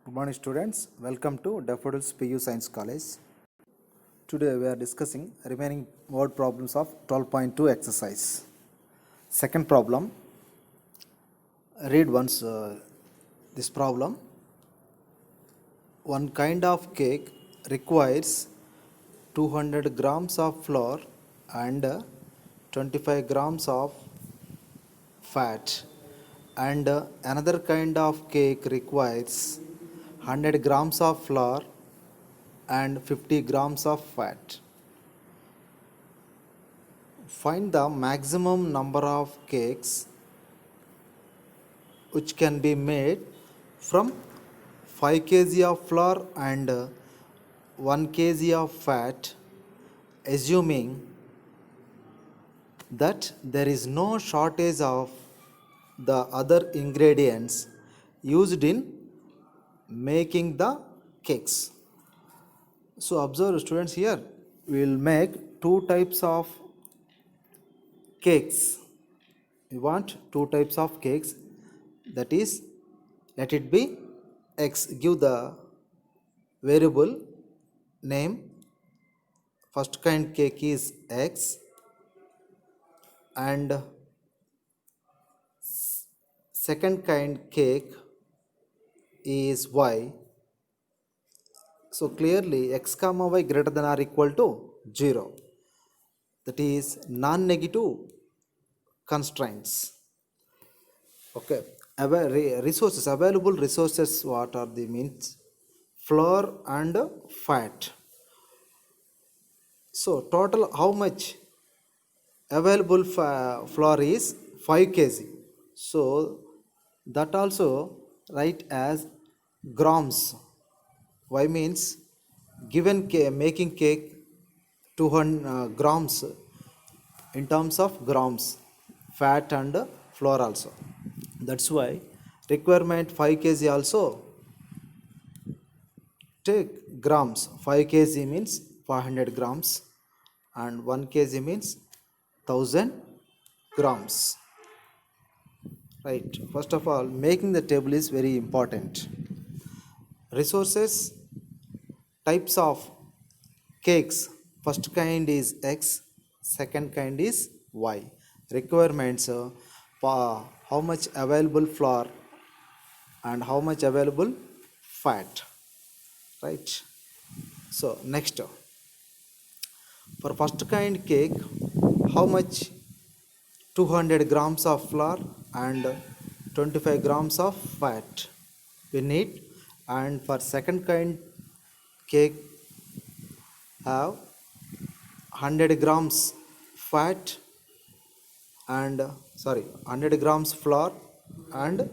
Good morning, students. Welcome to Daffodils PU Science College. Today we are discussing remaining word problems of 12.2 exercise. Second problem. Read once this problem. One kind of cake requires 200 grams of flour and 25 grams of fat, and another kind of cake requires 100 grams of flour and 50 grams of fat. Find the maximum number of cakes which can be made from 5 kg of flour and 1 kg of fat, assuming that there is no shortage of the other ingredients used in making the cakes. So observe, students, here we will make two types of cakes. We want two types of cakes, that is, let it be x. Give the variable name. First kind cake is x and second kind cake is y. So clearly x comma y greater than or equal to 0. That is non-negative constraints. Okay. Resources, available resources, what are the means? Flour and fat. So total how much available flour is 5 kg. So that also write as grams. Y means given making cake 200 grams in terms of grams, fat and flour also. That's why requirement 5 kg also take grams. 5 kg means 500 grams and 1 kg means 1000 grams. Right. First of all, making the table is very important. Resources, types of cakes. First kind is X, second kind is Y. Requirements, how much available flour and how much available fat. Right. So next, for first kind cake, how much? 200 grams of flour and 25 grams of fat we need. And for second kind cake, have 100 grams fat and 100 grams flour and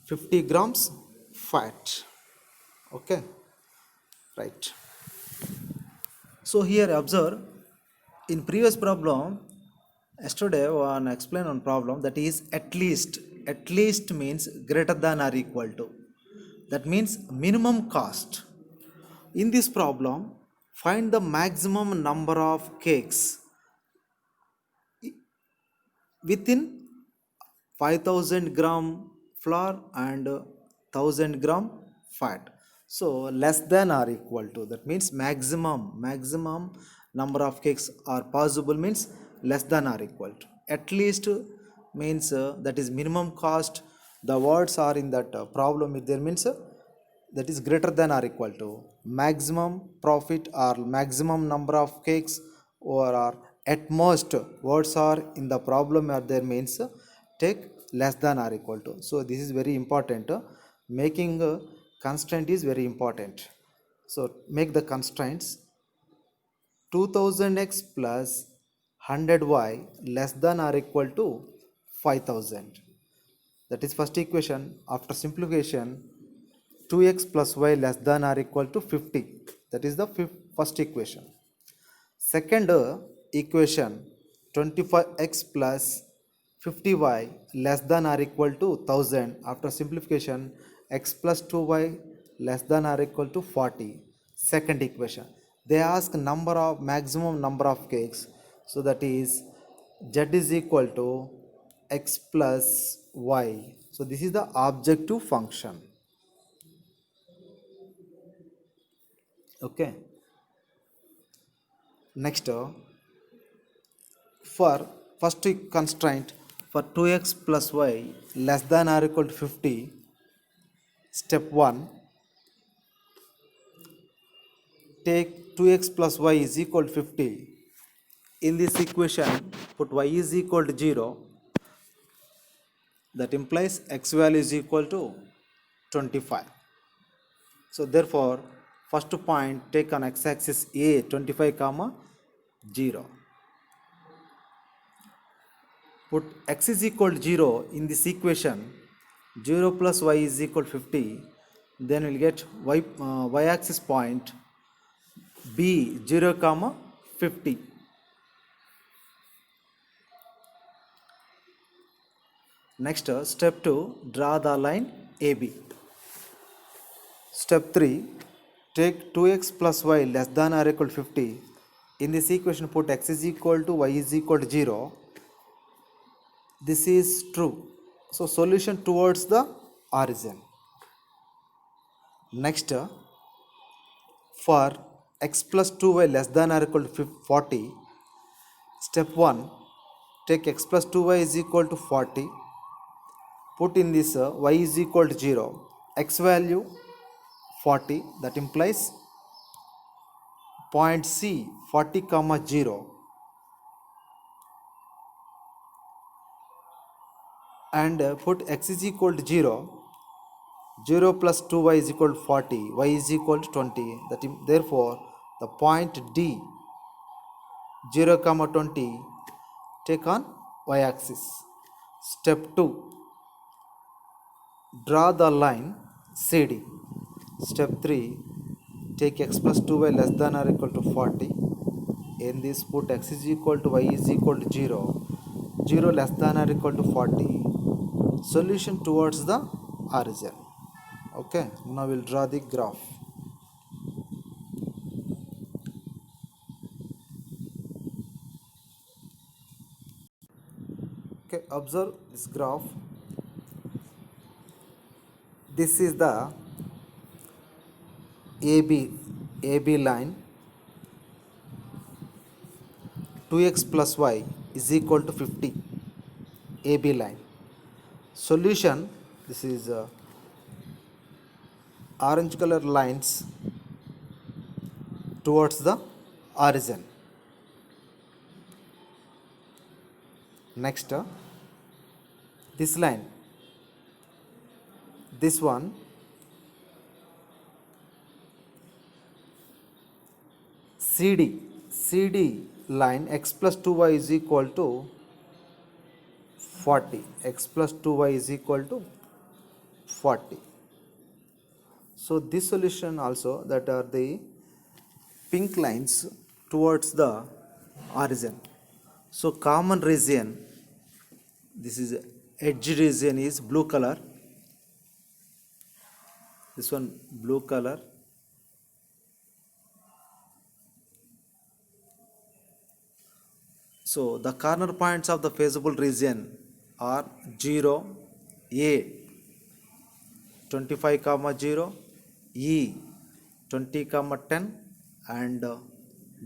50 grams fat. Okay, right. So here observe, in previous problem yesterday one explain one problem, that is at least. At least means greater than or equal to, that means minimum cost. In this problem, find the maximum number of cakes within 5000 gram flour and 1000 gram fat. So less than or equal to, that means maximum number of cakes are possible means less than or equal to. At least means that is minimum cost. The words are in that problem, it there means that is greater than or equal to. Maximum profit or maximum number of cakes, or at most words are in the problem are there means take less than or equal to. So this is very important. Making a constraint is very important. So make the constraints. 2000x plus 100y less than or equal to 5000. That is first equation. After simplification, 2x plus y less than or equal to 50. That is the first equation. Second equation, 25x plus 50y less than or equal to 1000. After simplification, x plus 2y less than or equal to 40. Second equation. They ask number of maximum number of cakes. So that is z is equal to x plus y. So this is the objective function. Okay. Next, for first constraint, for 2x plus y less than or equal to 50, step 1, take 2x plus y is equal to 50. In this equation, put y is equal to 0. That implies x value is equal to 25. So therefore, first point take on x-axis a 25 comma 0. Put x is equal to 0 in this equation. 0 plus y is equal to 50. Then we'll get y-axis point b 0 comma 50. Next, step 2, draw the line AB. Step 3, take 2x plus y less than or equal to 50. In this equation, put x is equal to y is equal to 0. This is true. So, solution towards the origin. Next, for x plus 2y less than or equal to 40, step 1, take x plus 2y is equal to 40. Put in this y is equal to 0. X value 40, that implies point C 40 comma 0, and put x is equal to 0. 0 plus 2y is equal to 40, y is equal to 20. Therefore, the point D 0 comma 20 take on y axis. Step 2, draw the line CD. Step 3, take x plus 2y less than or equal to 40. In this, put x is equal to y is equal to 0. 0 less than or equal to 40. Solution towards the origin. Okay, now we'll draw the graph. Okay, observe this graph. This is the AB line. 2x plus y is equal to 50. AB line. Solution, this is orange color lines towards the origin. Next, this line, this one, CD line, x plus 2y is equal to 40. X plus 2y is equal to 40. So this solution also, that are the pink lines towards the origin. So common region, this is edge region is blue color. This one blue color. So the corner points of the feasible region are 0, A 25 comma 0, E 20 comma 10, and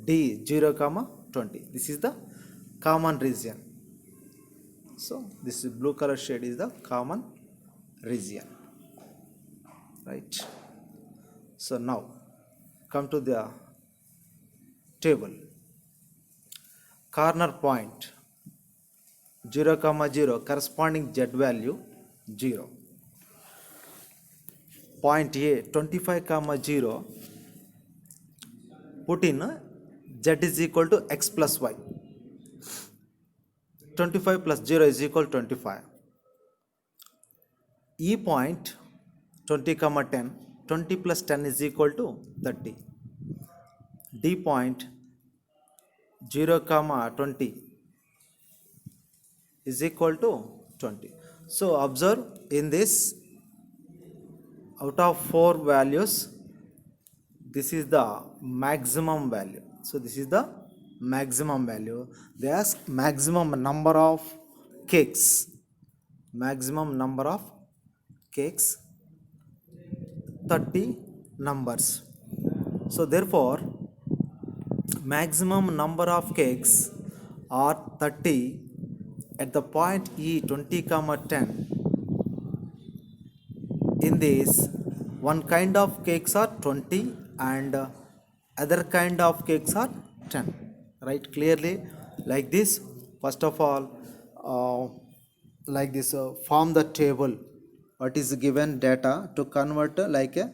D 0 comma 20. This is the common region. So this blue color shade is the common region, right? So now come to the table. Corner point 0 comma 0, corresponding z value 0. Point A 25 comma 0, put in z is equal to x plus y. 25 plus 0 is equal to 25. E point 20 comma 10, 20 plus 10 is equal to 30. D point 0 comma 20 is equal to 20. So observe, in this, out of 4 values, this is the maximum value. So this is the maximum value. They ask maximum number of cakes. Maximum number of cakes, 30 numbers. So therefore maximum number of cakes are 30 at the point E 20 comma 10. In this, one kind of cakes are 20 and other kind of cakes are 10. Right, clearly like this. First of all, uh, like this, form the table what is given data to convert like a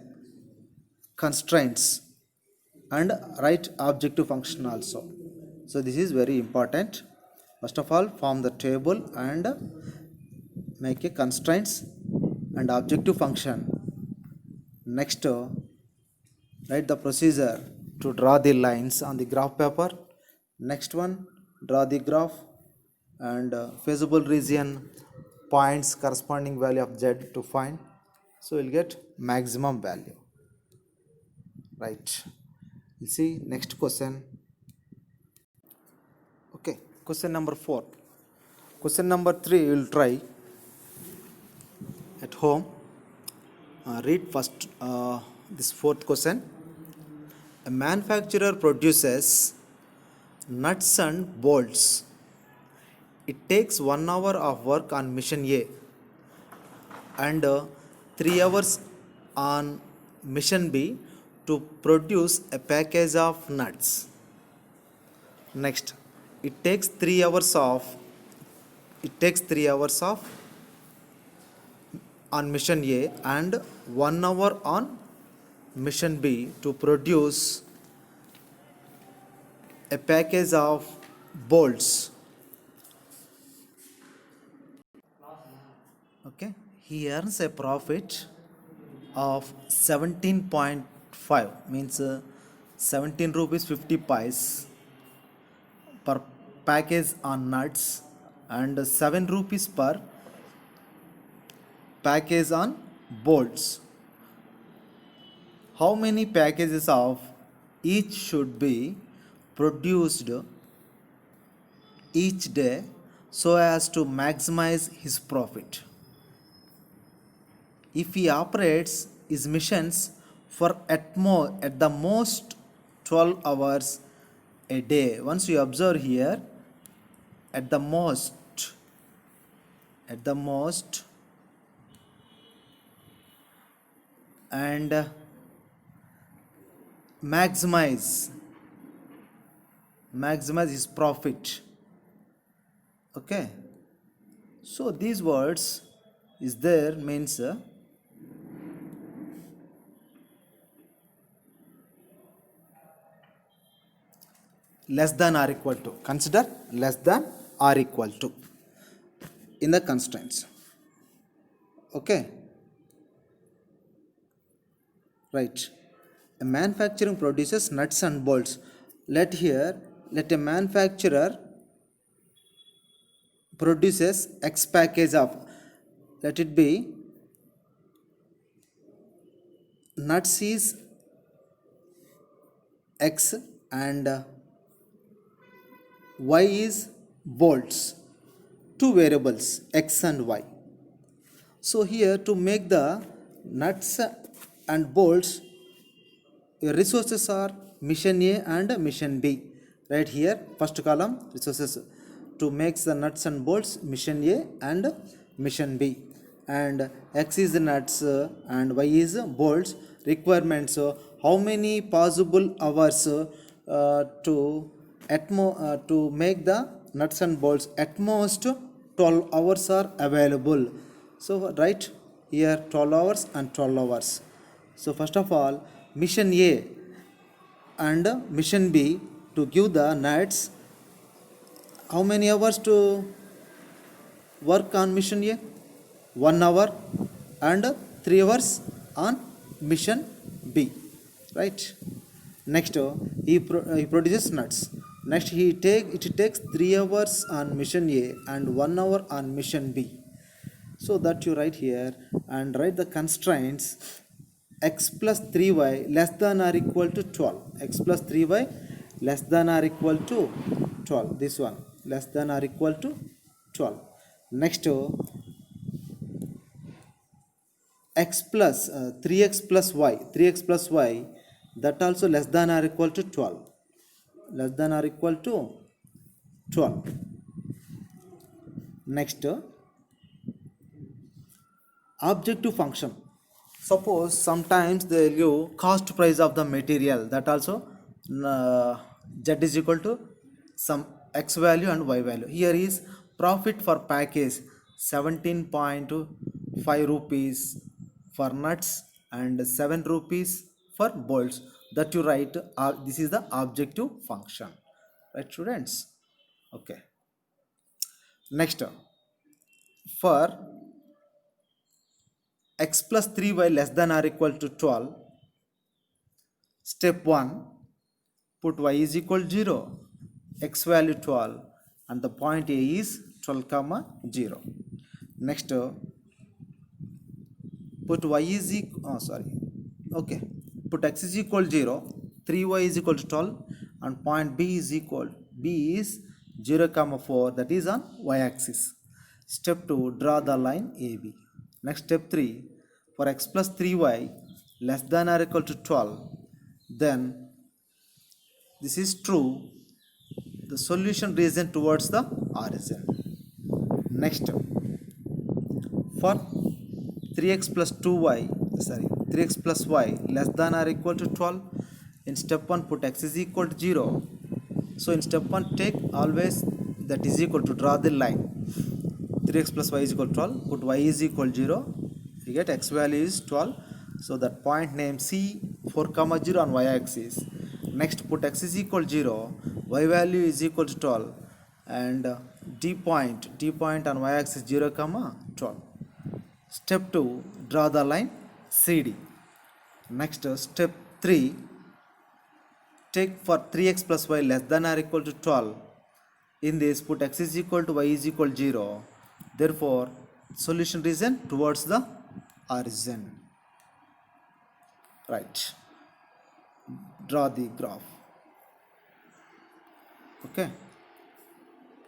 constraints and write objective function also. So this is very important. First of all, form the table and make a constraints and objective function. Next, write the procedure to draw the lines on the graph paper. Next one, draw the graph and feasible region points corresponding value of z to find. So you'll get maximum value. Right. We'll see next question. Okay, question number 4. Question number 3 you will try at home. Read first this fourth question. A manufacturer produces nuts and bolts. It takes 1 hour of work on mission A and 3 hours on mission B to produce a package of nuts. Next, it takes 3 hours of on mission A and 1 hour on mission B to produce a package of bolts. Okay, he earns a profit of 17.5, means 17 rupees 50 pies per package on nuts and 7 rupees per package on bolts. How many packages of each should be produced each day so as to maximize his profit? If he operates his missions for at the most 12 hours a day. Once you observe here, at the most and maximize his profit. Okay, so these words is there means less than or equal to. Consider less than or equal to in the constraints. Okay, right. A manufacturing produces nuts and bolts. Let a manufacturer produces X package of, let it be, nuts is X and Y is bolts, two variables X and Y. So here to make the nuts and bolts, your resources are mission A and mission B. Right here, first column resources to make the nuts and bolts, mission A and mission B. And X is the nuts and Y is bolts. Requirements: how many possible hours to make the nuts and bolts? At most 12 hours are available. So right here 12 hours and 12 hours. So first of all, mission A and mission B to give the nuts, how many hours to work on mission A? 1 hour and 3 hours on mission B. Right. Next, he produces nuts. Next, it takes 3 hours on mission A and 1 hour on mission B. So that you write here and write the constraints: x plus 3y less than or equal to 12. X plus 3y less than or equal to 12. This one less than or equal to 12. Next, x plus 3x plus y that also less than or equal to 12, less than or equal to 12. Next, objective function. Suppose sometimes they give cost price of the material, that also uh, z is equal to some x value and y value. Here is profit for package 17.5 rupees for nuts and 7 rupees for bolts, that you write this is the objective function, right students? Okay. Next, for x plus 3y less than or equal to 12, step 1, put y is equal to 0, x value 12, and the point A is 12 comma 0. Next, put y is equal, okay, put x is equal to 0, 3y is equal to 12, and point B is equal, B is 0 comma 4, that is on y axis. Step 2, draw the line AB. Next, step 3, for x plus 3y less than or equal to 12, then this is true, the solution region towards the origin. Next, for 3x plus 2y, 3x plus y less than or equal to 12, in step 1 put x is equal to 0. So in step 1 take always that is equal to, draw the line, 3x plus y is equal to 12, put y is equal to 0, you get x value is 12, so that point name C 4 comma 0 on y axis. Next, put x is equal to 0, y value is equal to 12, and d point on y axis 0 comma 12. Step 2, draw the line CD. Next, step 3, take for 3x plus y less than or equal to 12. In this, put x is equal to y is equal to 0. Therefore, solution region towards the origin. Right. Draw the graph. Okay.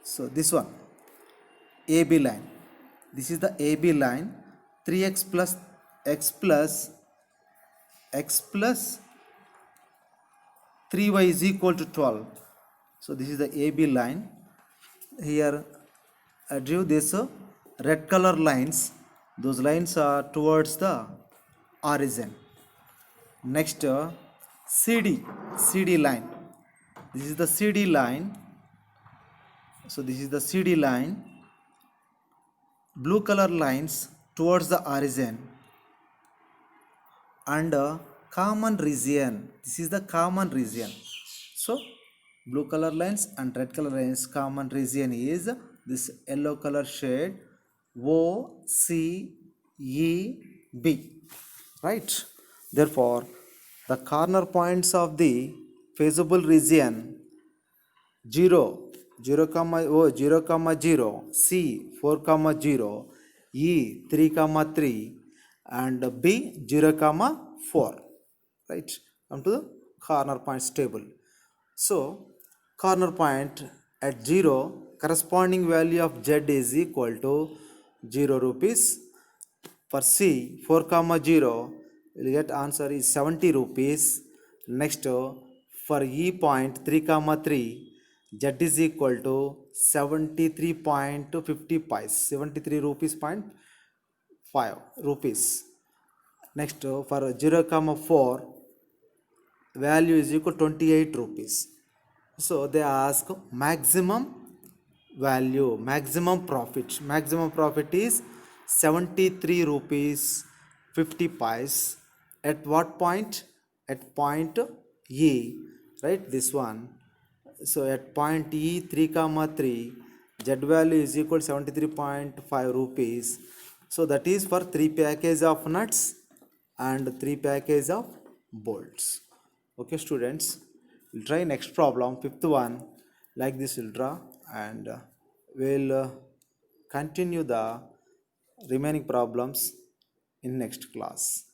So this one, AB line. This is the AB line. 3x plus x plus 3y is equal to 12. So this is the AB line. Here I drew this red color lines. Those lines are towards the origin. Next, CD line. This is the CD line. So this is the CD line. Blue color lines towards the origin, and common region. This is the common region. So blue color lines and red color lines, common region is this yellow color shade OCEB, right? Therefore, the corner points of the feasible region 0, 0 comma O 0 comma 0, C 4 comma 0, E 3 comma 3, and B 0 comma 4, right? Come to the corner points table. So corner point at 0, corresponding value of Z is equal to 0 rupees. For C 4 comma 0, you will get answer is 70 rupees. Next, for E point 3 comma 3, Z is equal to 73.50 pies, 73 rupees point 5 rupees. Next, for 0 comma 4, value is equal to 28 rupees. So they ask maximum value, maximum profit. Maximum profit is 73 rupees 50 pies. At what point? At point E, right? This one. So at point E 3 comma 3, Z value is equal to 73.5 rupees. So that is for 3 package of nuts and 3 package of bolts. Okay students, we'll try next problem, fifth one. Like this we'll draw, and we'll continue the remaining problems in next class.